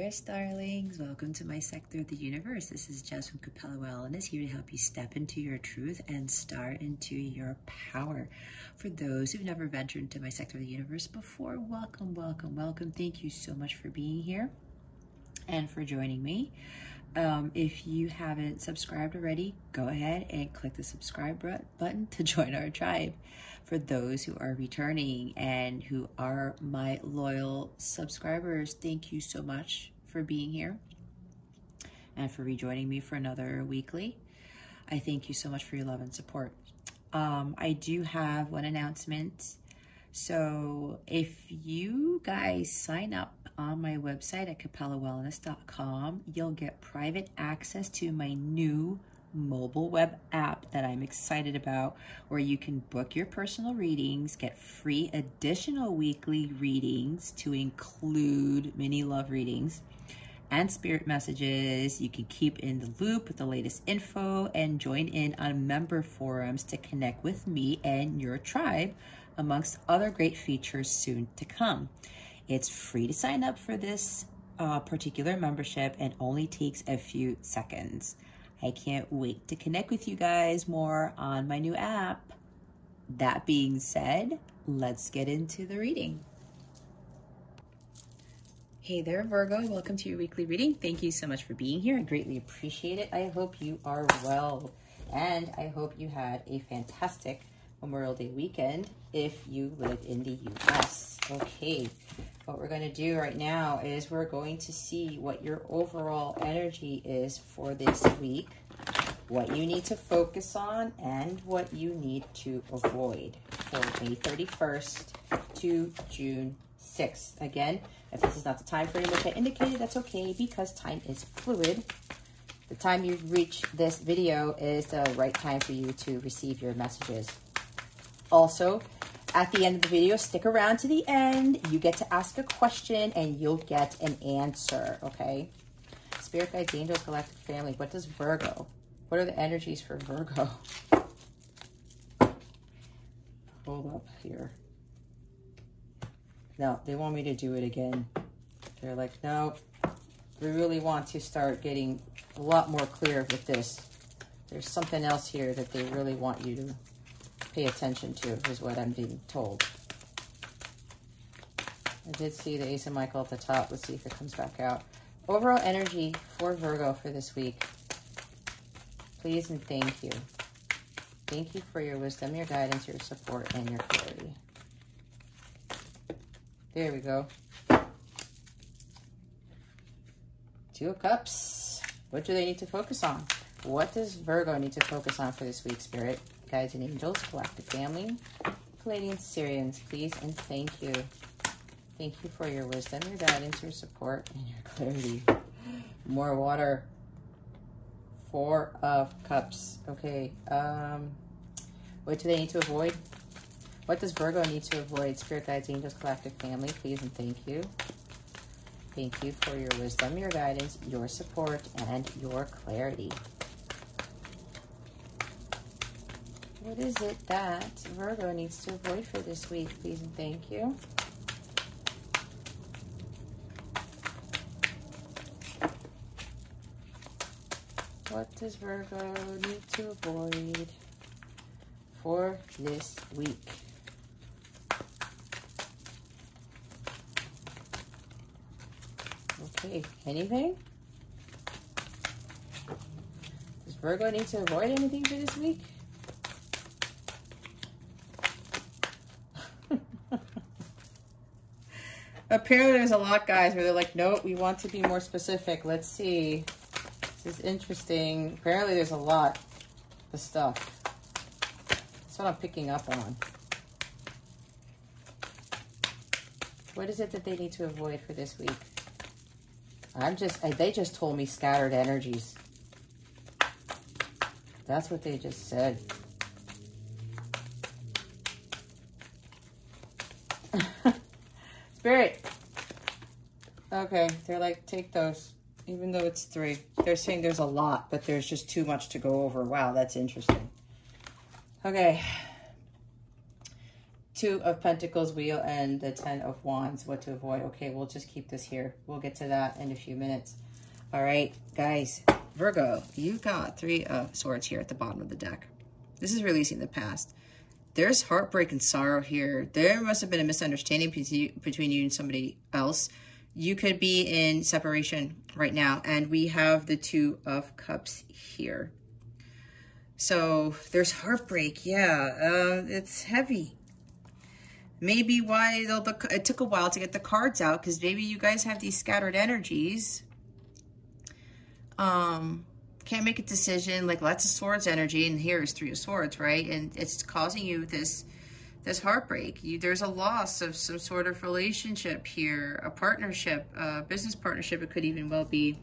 Aquarius darlings, welcome to my sector of the universe. This is Jess from Capella Wellness, here to help you step into your truth and start into your power. For those who've never ventured into my sector of the universe before, welcome, welcome, welcome. Thank you so much for being here and for joining me. If you haven't subscribed already, go ahead and click the subscribe button to join our tribe. For those who are returning and who are my loyal subscribers, thank you so much for being here and for rejoining me for another weekly. I thank you so much for your love and support. I do have one announcement. So if you guys sign up on my website at capellawellness.com, you'll get private access to my new mobile web app that I'm excited about, where you can book your personal readings, get free additional weekly readings to include mini love readings and spirit messages. You can keep in the loop with the latest info and join in on member forums to connect with me and your tribe, amongst other great features soon to come. It's free to sign up for this particular membership and only takes a few seconds. I can't wait to connect with you guys more on my new app. That being said, let's get into the reading. Hey there, Virgo. Welcome to your weekly reading. Thank you so much for being here. I greatly appreciate it. I hope you are well, and I hope you had a fantastic Memorial Day weekend if you live in the US. Okay, what we're going to do right now is we're going to see what your overall energy is for this week, what you need to focus on, and what you need to avoid for May 31st to June 6th. Again, if this is not the time frame which I indicated, that's okay, because time is fluid. The time you reach this video is the right time for you to receive your messages. Also, at the end of the video, stick around to the end. You get to ask a question and you'll get an answer, okay? Spirit guides, angels, galactic family. What does Virgo? What are the energies for Virgo? Hold up here. No, they want me to do it again. They're like, no, we really want to start getting a lot more clear with this. There's something else here that they really want you to pay attention to, is what I'm being told. I did see the Ace of Michael at the top. Let's see if it comes back out. Overall energy for Virgo for this week. Please and thank you. Thank you for your wisdom, your guidance, your support, and your clarity. There we go. Two of Cups. What do they need to focus on? What does Virgo need to focus on for this week, Spirit? Guides and angels, galactic family, Palladian Syrians, please and thank you. Thank you for your wisdom, your guidance, your support, and your clarity. More water. Four of Cups. Okay. What do they need to avoid? What does Virgo need to avoid? Spirit guides, angels, galactic family, please and thank you. Thank you for your wisdom, your guidance, your support, and your clarity. What is it that Virgo needs to avoid for this week, please and thank you? What does Virgo need to avoid for this week? Okay, anything? Does Virgo need to avoid anything for this week? Apparently there's a lot, guys, where they're like, nope, we want to be more specific. Let's see. This is interesting. Apparently there's a lot of stuff. That's what I'm picking up on. What is it that they need to avoid for this week? They just told me scattered energies. That's what they just said. Spirit. Okay, they're like, take those, even though it's 3. They're saying there's a lot, but there's just too much to go over. Wow, that's interesting. Okay. Two of Pentacles wheel and the 10 of Wands, what to avoid. Okay, we'll just keep this here. We'll get to that in a few minutes. All right, guys. Virgo, you got 3 of Swords here at the bottom of the deck. This is releasing the past. There's heartbreak and sorrow here. There must have been a misunderstanding between you and somebody else. You could be in separation right now. And we have the 2 of Cups here. So there's heartbreak. Yeah, it's heavy. Maybe why it took a while to get the cards out, because maybe you guys have these scattered energies. Can't make a decision, like lots of Swords energy, and here is 3 of Swords, right? And it's causing you this heartbreak. There's a loss of some sort of relationship here, a partnership, a business partnership, it could even well be.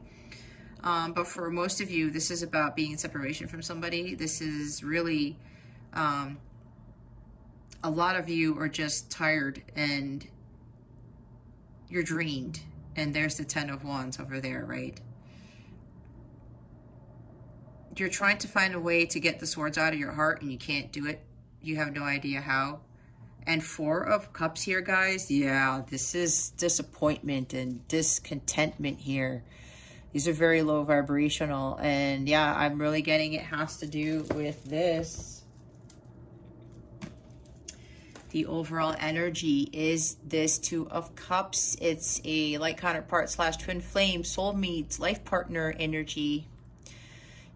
But for most of you, this is about being in separation from somebody. This is really... a lot of you are just tired and you're drained. And there's the 10 of Wands over there, right? You're trying to find a way to get the Swords out of your heart and you can't do it. You have no idea how. And 4 of Cups here, guys. Yeah, this is disappointment and discontentment here. These are very low vibrational. And yeah, I'm really getting it has to do with this. The overall energy is this 2 of Cups. It's a light counterpart / twin flame, soulmates, life partner energy.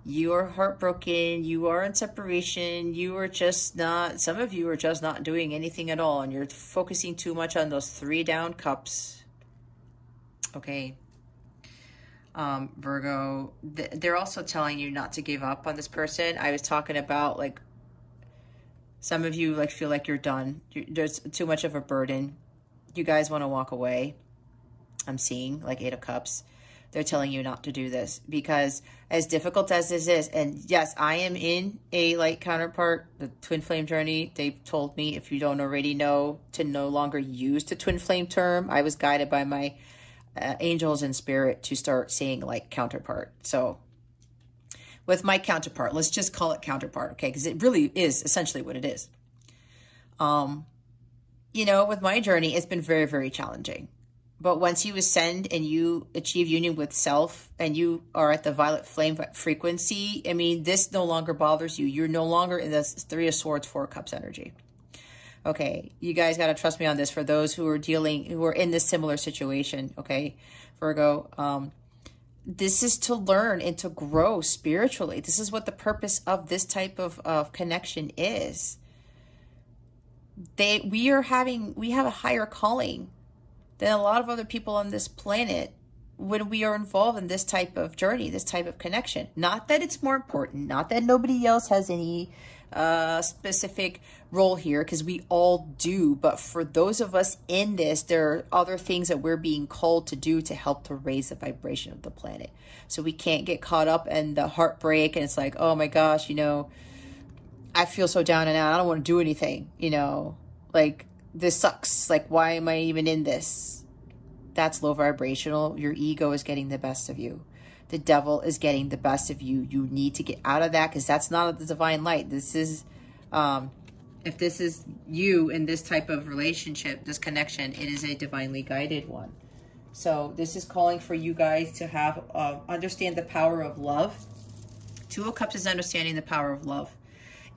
You are heartbroken. You are in separation. You are just not, some of you are just not doing anything at all. And you're focusing too much on those 3 down cups. Okay. Virgo, they're also telling you not to give up on this person. I was talking about like, some of you like feel like you're done. There's too much of a burden. You guys want to walk away. I'm seeing like 8 of Cups. They're telling you not to do this because as difficult as this is, and yes, I am in a light counterpart, the twin flame journey. They've told me, if you don't already know, to no longer use the twin flame term. I was guided by my angels and spirit to start saying like counterpart. So with my counterpart, let's just call it counterpart, okay? Because it really is essentially what it is. You know, with my journey, it's been very, very challenging. But once you ascend and you achieve union with self and you are at the violet flame frequency, I mean, this no longer bothers you. You're no longer in this 3 of Swords, 4 of Cups energy. Okay, you guys got to trust me on this for those who are in this similar situation, okay? Virgo, this is to learn and to grow spiritually. This is what the purpose of this type of connection is. We have a higher calling than a lot of other people on this planet when we are involved in this type of journey, this type of connection. Not that it's more important, not that nobody else has any specific role here, because we all do. But for those of us in this, there are other things that we're being called to do to help to raise the vibration of the planet. So we can't get caught up in the heartbreak and it's like, oh my gosh, you know, I feel so down and out. I don't want to do anything, you know, like this sucks. Like, why am I even in this? That's low vibrational. Your ego is getting the best of you. The devil is getting the best of you. You need to get out of that, because that's not the divine light. This is, if this is you in this type of relationship, this connection, it is a divinely guided one. So this is calling for you guys to have, understand the power of love. 2 of Cups is understanding the power of love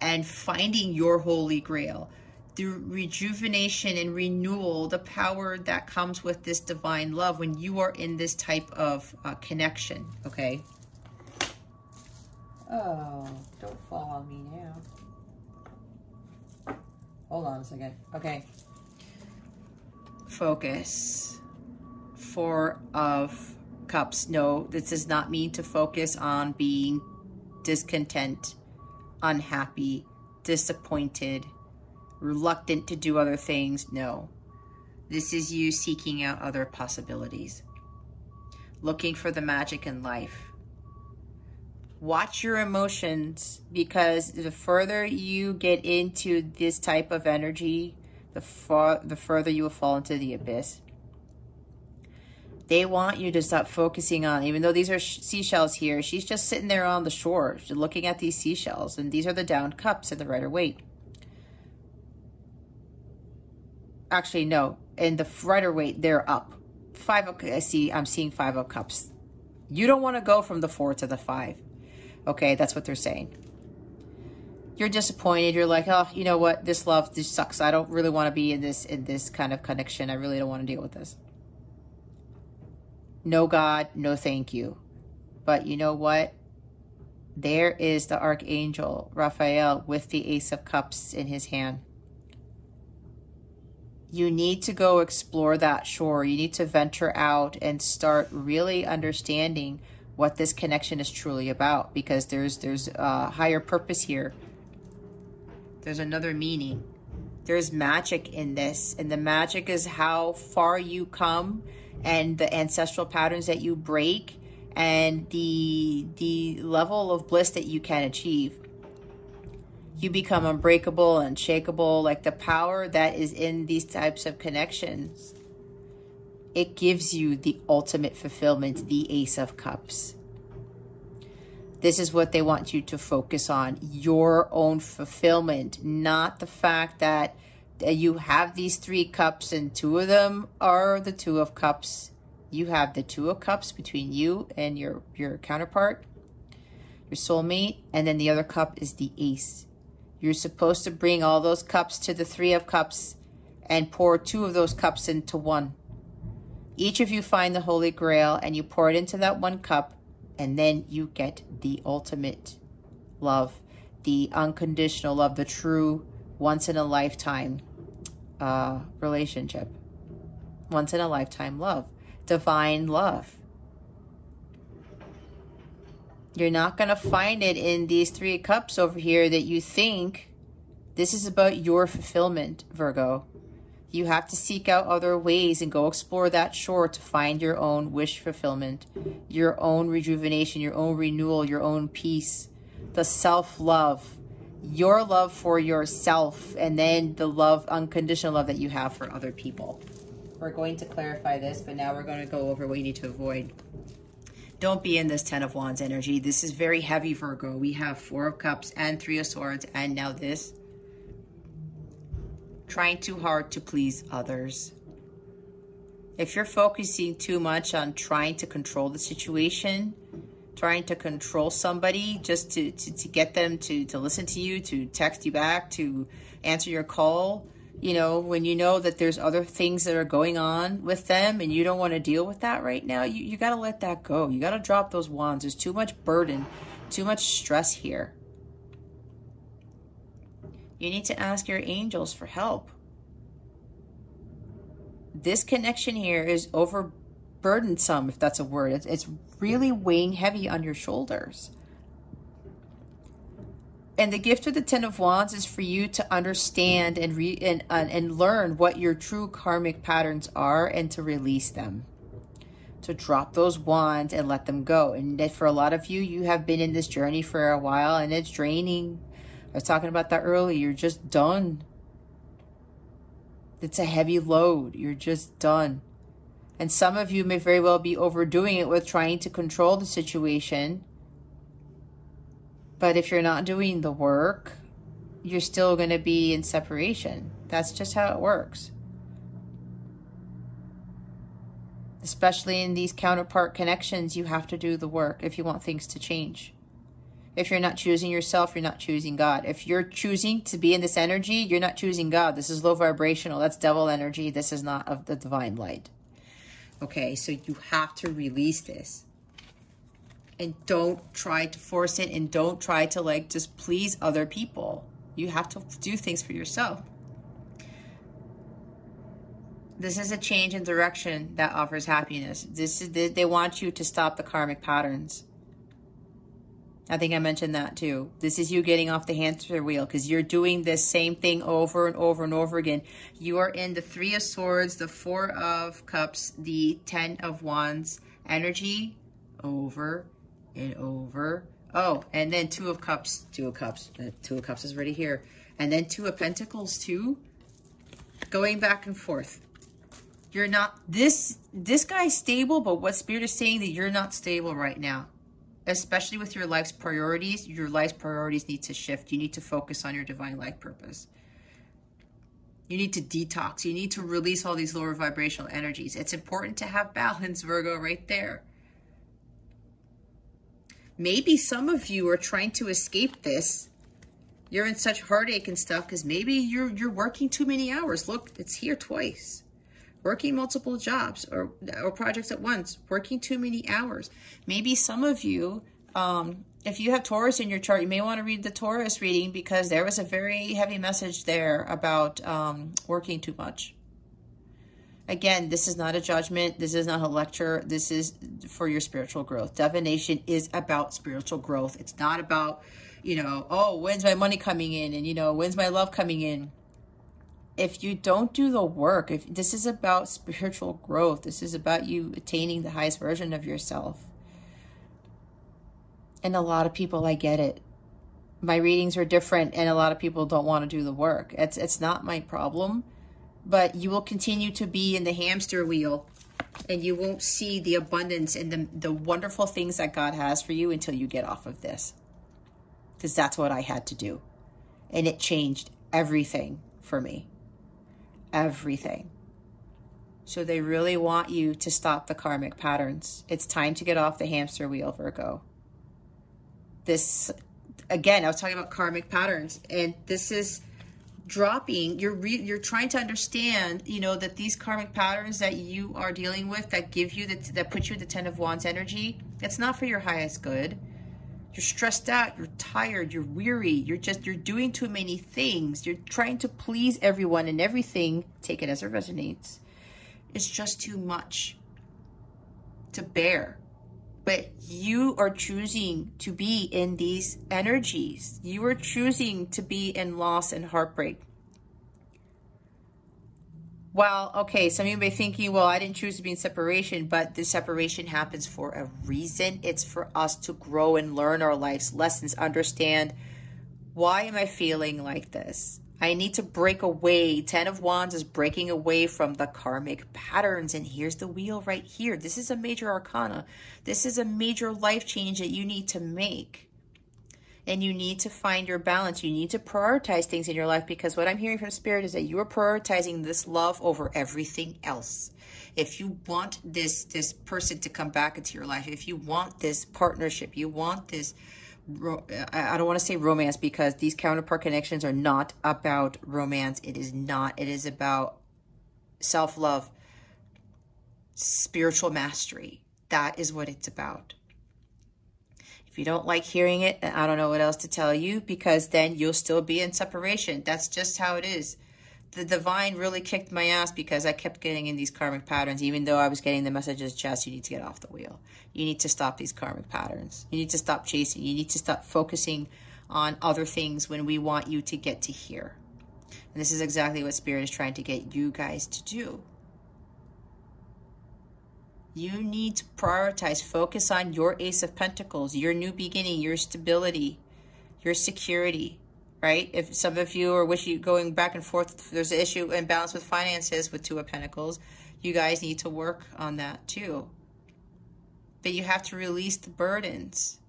and finding your holy grail. The rejuvenation and renewal, the power that comes with this divine love when you are in this type of connection, okay? Oh, don't fall on me now. Hold on a second. Okay. Focus. 4 of Cups. No, this does not mean to focus on being discontent, unhappy, disappointed, reluctant to do other things. No, this is you seeking out other possibilities, looking for the magic in life. Watch your emotions, because the further you get into this type of energy, the further you will fall into the abyss. They want you to stop focusing on, even though these are seashells here, she's just sitting there on the shore. She's looking at these seashells, and these are the down cups at the Rider-Waite. actually, no. In the Rider Waite, they're up. I'm seeing 5 of Cups. You don't want to go from the 4 to the 5. Okay, that's what they're saying. You're disappointed. You're like, oh, you know what? This love, this sucks. I don't really want to be in this kind of connection. I really don't want to deal with this. No God, no thank you. But you know what? There is the Archangel Raphael with the Ace of Cups in his hand. You need to go explore that shore. You need to venture out and start really understanding what this connection is truly about, because there's a higher purpose here. There's another meaning. There's magic in this, and the magic is how far you come and the ancestral patterns that you break and the level of bliss that you can achieve. You become unbreakable, unshakable, like the power that is in these types of connections. It gives you the ultimate fulfillment, the Ace of Cups. This is what they want you to focus on, your own fulfillment, not the fact that you have these 3 cups and 2 of them are the 2 of Cups. You have the 2 of Cups between you and your counterpart, your soulmate, and then the other cup is the Ace. You're supposed to bring all those cups to the 3 of Cups and pour 2 of those cups into 1. Each of you find the Holy Grail and you pour it into that 1 cup, and then you get the ultimate love, the unconditional love, the true once-in-a-lifetime relationship. Once-in-a-lifetime love. Divine love. You're not going to find it in these 3 cups over here that you think. This is about your fulfillment, Virgo. You have to seek out other ways and go explore that shore to find your own wish fulfillment, your own rejuvenation, your own renewal, your own peace, the self-love, your love for yourself, and then the love, unconditional love that you have for other people. We're going to clarify this, but now we're going to go over what you need to avoid. Don't be in this 10 of Wands energy. This is very heavy, Virgo. We have 4 of Cups and 3 of Swords, and now this. Trying too hard to please others. If you're focusing too much on trying to control the situation, trying to control somebody just to get them to listen to you, to text you back, to answer your call, you know, when you know that there's other things that are going on with them and you don't want to deal with that right now, you got to let that go. You got to drop those wands. There's too much burden, too much stress here. You need to ask your angels for help. This connection here is overburdensome, if that's a word. It's really weighing heavy on your shoulders. And the gift of the 10 of Wands is for you to understand and learn what your true karmic patterns are and to release them. To drop those wands and let them go. And for a lot of you, you have been in this journey for a while and it's draining. I was talking about that earlier. You're just done. It's a heavy load. You're just done. And some of you may very well be overdoing it with trying to control the situation. But if you're not doing the work, you're still going to be in separation. That's just how it works. Especially in these counterpart connections, you have to do the work if you want things to change. If you're not choosing yourself, you're not choosing God. If you're choosing to be in this energy, you're not choosing God. This is low vibrational. That's devil energy. This is not of the divine light. Okay, so you have to release this. And don't try to force it, and don't try to like just please other people. You have to do things for yourself. This is a change in direction that offers happiness. They want you to stop the karmic patterns. I think I mentioned that too. This is you getting off the hamster wheel because you're doing this same thing over and over and over again. You are in the 3 of Swords, the 4 of Cups, the 10 of Wands energy over and over. Oh, and then 2 of Cups. 2 of Cups. 2 of Cups is already here. And then 2 of Pentacles too. Going back and forth. You're not, this guy's stable, but what Spirit is saying that you're not stable right now. Especially with your life's priorities. Your life's priorities need to shift. You need to focus on your divine life purpose. You need to detox. You need to release all these lower vibrational energies. It's important to have balance, Virgo, right there. Maybe some of you are trying to escape this. You're in such heartache and stuff because maybe you're working too many hours. Look, it's here twice. Working multiple jobs or projects at once. Working too many hours. Maybe some of you, if you have Taurus in your chart, you may want to read the Taurus reading because there was a very heavy message there about working too much. Again, this is not a judgment. This is not a lecture. This is for your spiritual growth. Divination is about spiritual growth. It's not about, you know, oh, when's my money coming in? And, you know, when's my love coming in? If you don't do the work, if this is about spiritual growth, this is about you attaining the highest version of yourself. And a lot of people, I get it. My readings are different and a lot of people don't want to do the work. It's not my problem. But you will continue to be in the hamster wheel and you won't see the abundance and the wonderful things that God has for you until you get off of this. Because that's what I had to do. And it changed everything for me. Everything. So they really want you to stop the karmic patterns. It's time to get off the hamster wheel, Virgo. This, again, I was talking about karmic patterns. And this is dropping, you're trying to understand, you know, that these karmic patterns that you are dealing with, that give you that put you in the 10 of Wands energy, it's not for your highest good. You're stressed out, you're tired, you're weary, you're doing too many things, you're trying to please everyone and everything, take it as it resonates. It's just too much to bear. But you are choosing to be in these energies. You are choosing to be in loss and heartbreak. Well, okay, some of you may be thinking, well, I didn't choose to be in separation, but the separation happens for a reason. It's for us to grow and learn our life's lessons, understand, why am I feeling like this? I need to break away. 10 of Wands is breaking away from the karmic patterns. And here's the wheel right here. This is a major arcana. This is a major life change that you need to make. And you need to find your balance. You need to prioritize things in your life, because what I'm hearing from Spirit is that you are prioritizing this love over everything else. If you want this person to come back into your life, if you want this partnership, you want this, I don't want to say romance, because these counterpart connections are not about romance. It is not. It is about self-love, spiritual mastery. That is what it's about. If you don't like hearing it, I don't know what else to tell you, because then you'll still be in separation. That's just how it is. The divine really kicked my ass because I kept getting in these karmic patterns, even though I was getting the messages, Jess, you need to get off the wheel. You need to stop these karmic patterns. You need to stop chasing. You need to stop focusing on other things when we want you to get to here. And this is exactly what Spirit is trying to get you guys to do. You need to prioritize, focus on your Ace of Pentacles, your new beginning, your stability, your security. Right? If some of you are going back and forth, there's an issue and balance with finances with 2 of Pentacles, you guys need to work on that too. But you have to release the burdens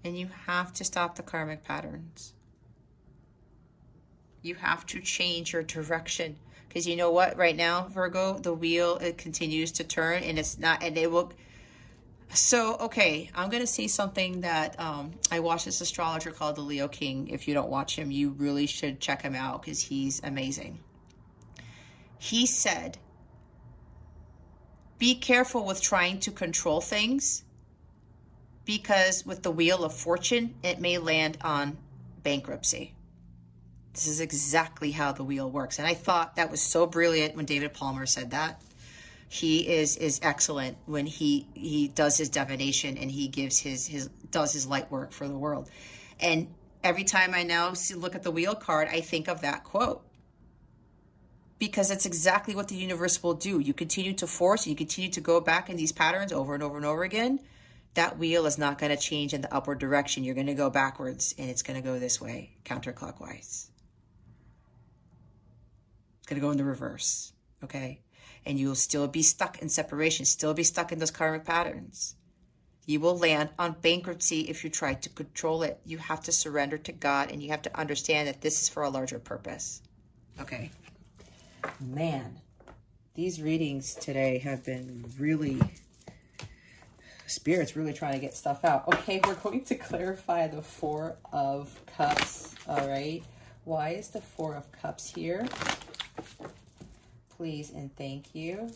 and you have to stop the karmic patterns. You have to change your direction, because you know what? Right now, Virgo, the wheel, it continues to turn, and it's not, and it will. So, okay, I'm going to say something that I watched this astrologer called the Leo King. If you don't watch him, you really should check him out, because he's amazing. He said, be careful with trying to control things, because with the Wheel of Fortune, it may land on bankruptcy. This is exactly how the wheel works. And I thought that was so brilliant when David Palmer said that. He is excellent when he does his divination and he gives does his light work for the world. And every time I now look at the wheel card, I think of that quote, because it's exactly what the universe will do. You continue to force, and you continue to go back in these patterns over and over and over again. That wheel is not going to change in the upward direction. You're going to go backwards, and it's going to go this way, counterclockwise. It's going to go in the reverse, okay? And you'll still be stuck in separation, still be stuck in those karmic patterns. You will land on bankruptcy if you try to control it. You have to surrender to God, and you have to understand that this is for a larger purpose. Okay. Man, these readings today have been really, Spirit's really trying to get stuff out. Okay, we're going to clarify the Four of Cups, all right? Why is the Four of Cups here? Please and thank you.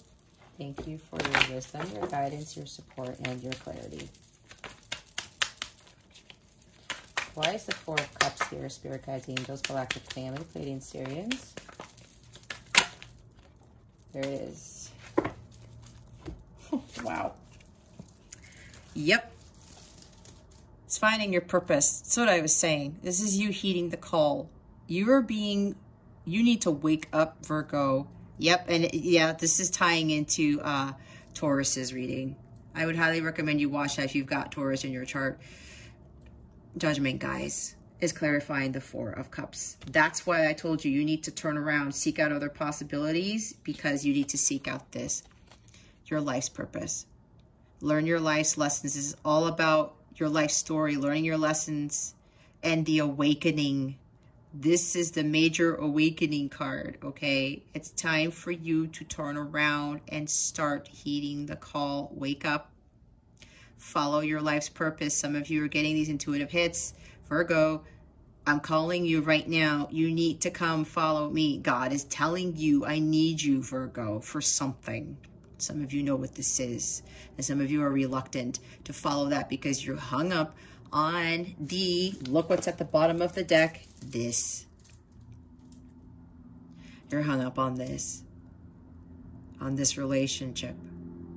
Thank you for your wisdom, your guidance, your support, and your clarity. Why is the Four of Cups here? Spirit guides, angels, galactic family, Pleiadian Sirians. There it is. Wow. Yep. It's finding your purpose. That's what I was saying. This is you heeding the call. You need to wake up, Virgo. Yep. And yeah, this is tying into Taurus's reading. I would highly recommend you watch that if you've got Taurus in your chart. Judgment, guys, is clarifying the Four of Cups. That's why I told you need to turn around, seek out other possibilities, because you need to seek out your life's purpose. Learn your life's lessons. This is all about your life story, learning your lessons, and the awakening. This is the major awakening card, okay? It's time for you to turn around and start heeding the call. Wake up. Follow your life's purpose. Some of you are getting these intuitive hits. Virgo, I'm calling you right now. You need to come follow me. God is telling you, I need you, Virgo, for something. Some of you know what this is. And some of you are reluctant to follow that because you're hung up on look what's at the bottom of the deck, this. You're hung up on this relationship,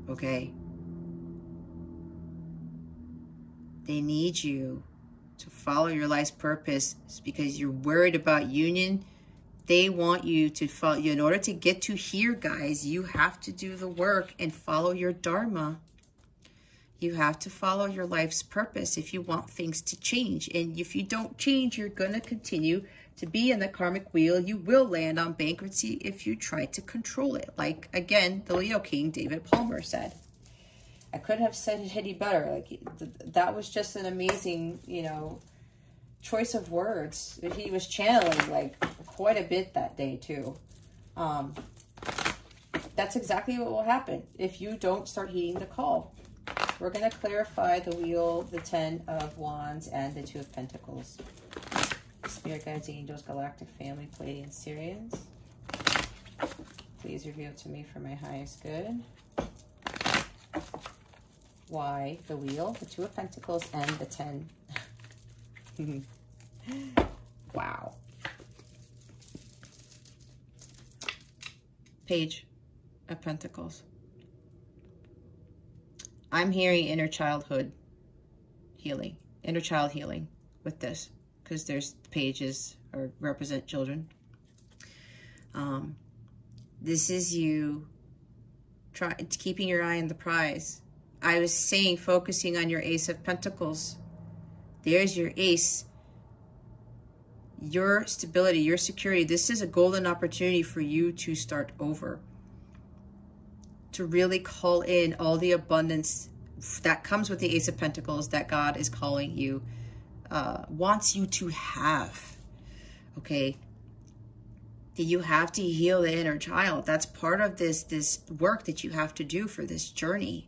okay? They need you to follow your life's purpose because you're worried about union. They want you to follow. In order to get to here, guys, you have to do the work and follow your dharma. You have to follow your life's purpose if you want things to change. And if you don't change, you're going to continue to be in the karmic wheel. You will land on bankruptcy if you try to control it. Like, again, the Leo King, David Palmer, said. I couldn't have said it any better. Like, that was just an amazing, choice of words. He was channeling, like, quite a bit that day, too. That's exactly what will happen if you don't start heeding the call. We're going to clarify the wheel, the 10 of Wands, and the 2 of Pentacles. Spirit guides, angels, galactic family, Pleiadian Sirians. Please reveal to me for my highest good. Why the wheel, the 2 of Pentacles, and the 10. Wow. Page of Pentacles. I'm hearing inner childhood healing, inner child healing with this, because there's pages or represent children. This is you keeping your eye on the prize. I was saying focusing on your Ace of Pentacles. There's your ace. Your stability, your security. This is a golden opportunity for you to start over. To really call in all the abundance that comes with the Ace of Pentacles that God is calling you, wants you to have. Okay? You have to heal the inner child. That's part of this work that you have to do for this journey.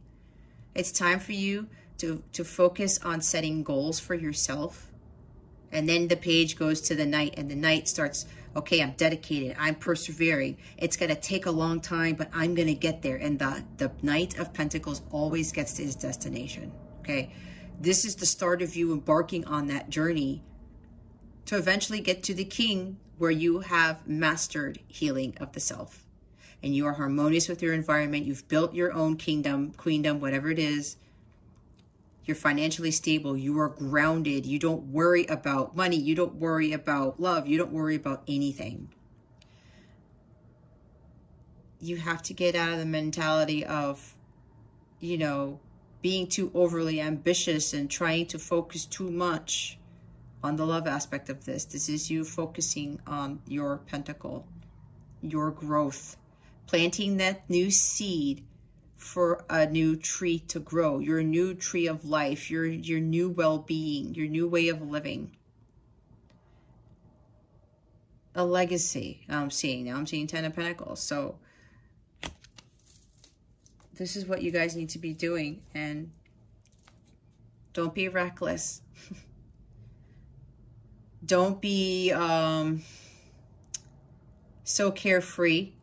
It's time for you to focus on setting goals for yourself. And then the page goes to the Knight, and the Knight starts, okay, I'm dedicated, I'm persevering. It's going to take a long time, but I'm going to get there. And the Knight of Pentacles always gets to his destination, okay? This is the start of you embarking on that journey to eventually get to the King, where you have mastered healing of the self. And you are harmonious with your environment. You've built your own kingdom, queendom, whatever it is. You're financially stable. You are grounded. You don't worry about money. You don't worry about love. You don't worry about anything. You have to get out of the mentality of, being too overly ambitious and trying to focus too much on the love aspect of this. This is you focusing on your pentacle, your growth, planting that new seed for a new tree to grow, your new tree of life, your new well-being, your new way of living. a legacy. I'm seeing now. I'm seeing 10 of Pentacles. So this is what you guys need to be doing. And don't be reckless. Don't be so carefree.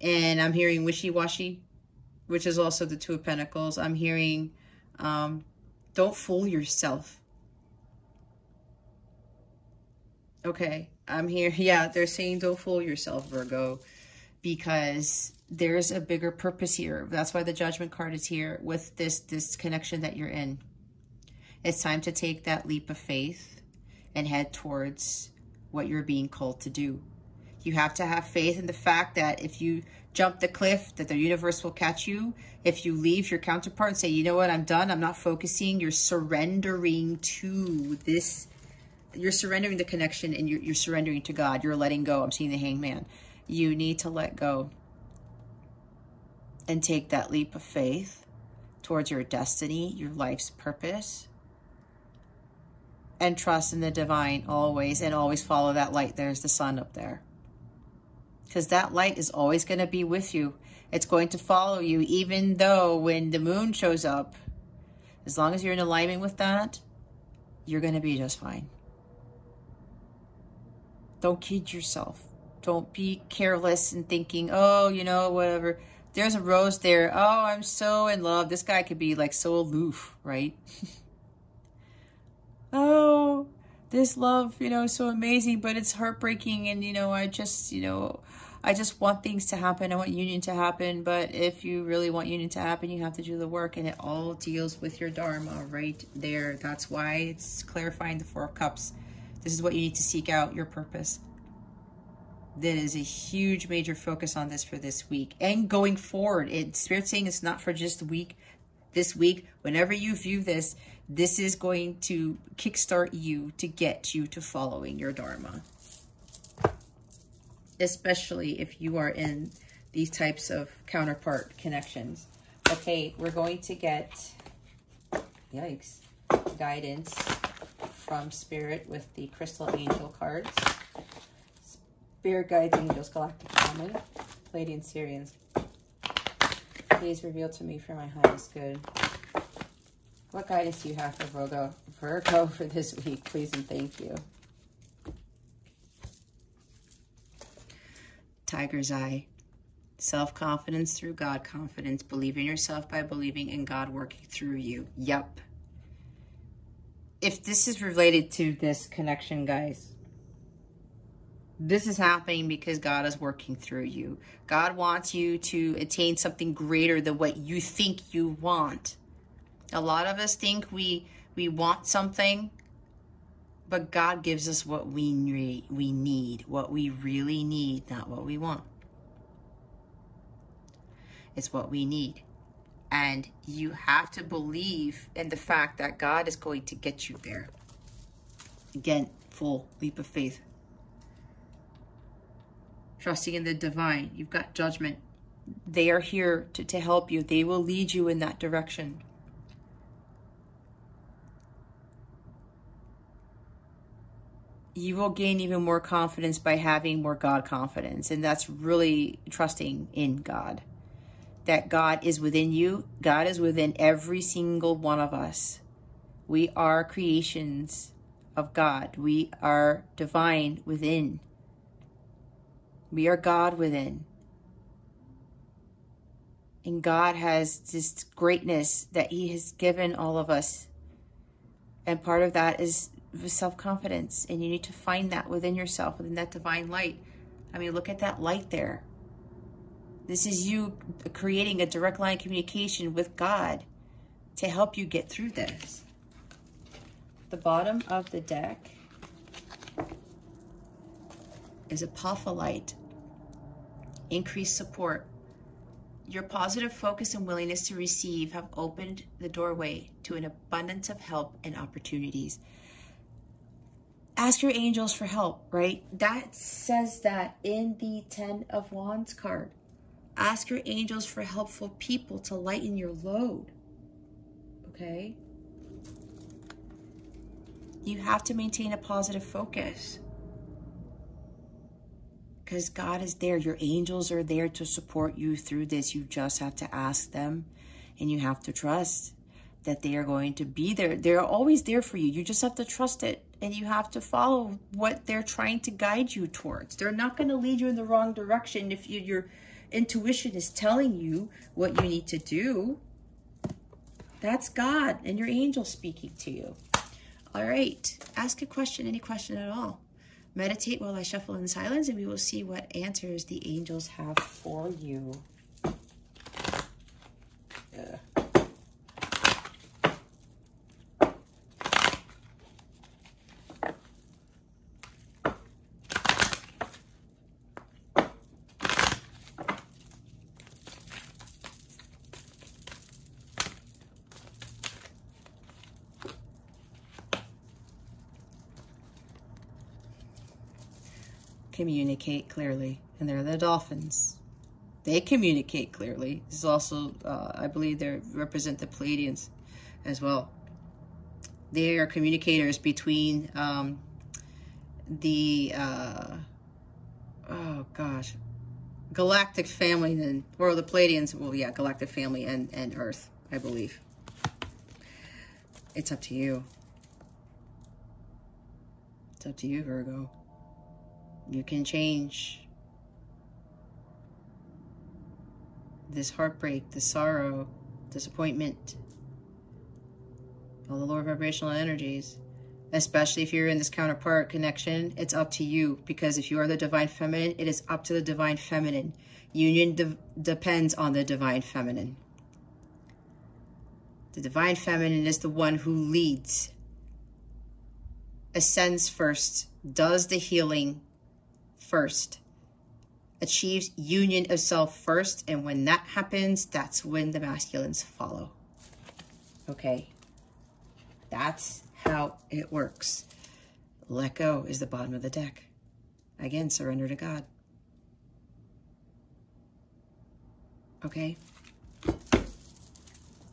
And I'm hearing wishy-washy, which is also the Two of Pentacles. I'm hearing don't fool yourself. Okay, I'm here. Yeah, they're saying don't fool yourself, Virgo, because there's a bigger purpose here. That's why the Judgment card is here with this connection that you're in. It's time to take that leap of faith and head towards what you're being called to do. You have to have faith in the fact that if you jump the cliff, that the universe will catch you. If you leave your counterpart and say, you know what, I'm done, I'm not focusing, you're surrendering to this. You're surrendering the connection, and you're surrendering to God. You're letting go. I'm seeing the Hangman. You need to let go and take that leap of faith towards your destiny, your life's purpose, and trust in the divine always, and always follow that light. There's the sun up there. Because that light is always going to be with you. It's going to follow you, even though when the moon shows up, as long as you're in alignment with that, you're going to be just fine. Don't kid yourself. Don't be careless and thinking, oh, you know, whatever. There's a rose there. Oh, I'm so in love. This guy could be like so aloof, right? Oh, this love, you know, is so amazing, but it's heartbreaking. And, you know, I just want things to happen. I want union to happen. But if you really want union to happen, you have to do the work. And it all deals with your Dharma right there. That's why it's clarifying the Four of Cups. This is what you need to seek out, your purpose. That is a huge, major focus on this for this week. And going forward, Spirit's saying it's not for just the week. This week, whenever you view this, this is going to kickstart you to get you to following your Dharma. Especially if you are in these types of counterpart connections. Okay, we're going to get, yikes, guidance from Spirit with the Crystal Angel cards. Spirit guides, angels, galactic family, Palladian Syrians. Please reveal to me for my highest good. What guidance do you have for Virgo for this week? Please and thank you. Tiger's Eye. Self-confidence through God confidence. Believe in yourself by believing in God working through you. Yep. If this is related to this connection, guys, this is happening because God is working through you. God wants you to attain something greater than what you think you want. A lot of us think we want something, but God gives us what we need, what we really need, not what we want. It's what we need. And you have to believe in the fact that God is going to get you there. Again, full leap of faith. Trusting in the divine. You've got judgment. They are here to help you. They will lead you in that direction. You will gain even more confidence by having more God confidence. And that's really trusting in God. That God is within you. God is within every single one of us. We are creations of God. We are divine within. We are God within. And God has this greatness that He has given all of us. And part of that is self-confidence. And you need to find that within yourself, within that divine light. I mean, look at that light there. This is you creating a direct line of communication with God to help you get through this. The bottom of the deck is apophyllite. Increased support. Your positive focus and willingness to receive have opened the doorway to an abundance of help and opportunities. Ask your angels for help, right? That says that in the 10 of Wands card. Ask your angels for helpful people to lighten your load. Okay? You have to maintain a positive focus. because God is there. Your angels are there to support you through this. You just have to ask them, and you have to trust that they are going to be there. They're always there for you. You just have to trust it, and you have to follow what they're trying to guide you towards. They're not going to lead you in the wrong direction if your intuition is telling you what you need to do. That's God and your angel speaking to you. All right, ask a question, any question at all. Meditate while I shuffle in silence, and we will see what answers the angels have for you. Communicate clearly, and they're the dolphins. They communicate clearly. This is also, I believe, they represent the Pleiadians as well. They are communicators between the galactic family, and or the Pleiadians. Well, yeah, galactic family and Earth, I believe. It's up to you. It's up to you, Virgo. You can change this heartbreak, this sorrow, disappointment, all the lower vibrational energies, especially if you're in this counterpart connection. It's up to you, because if you are the divine feminine, it is up to the divine feminine. Union depends on the divine feminine. The divine feminine is the one who leads, ascends first, does the healing first, achieves union of self first, and when that happens, that's when the masculines follow. Okay, that's how it works. Let go is the bottom of the deck. Again, surrender to God. Okay.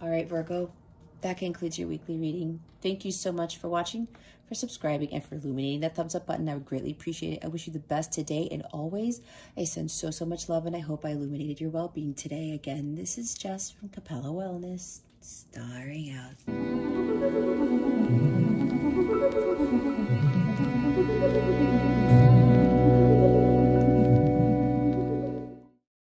All right, Virgo, that concludes your weekly reading. Thank you so much for watching, for subscribing, and for illuminating that thumbs up button. I would greatly appreciate it. I wish you the best today and always. I send so much love, and I hope I illuminated your well-being today. Again, this is Jess from Capella Wellness, starring out.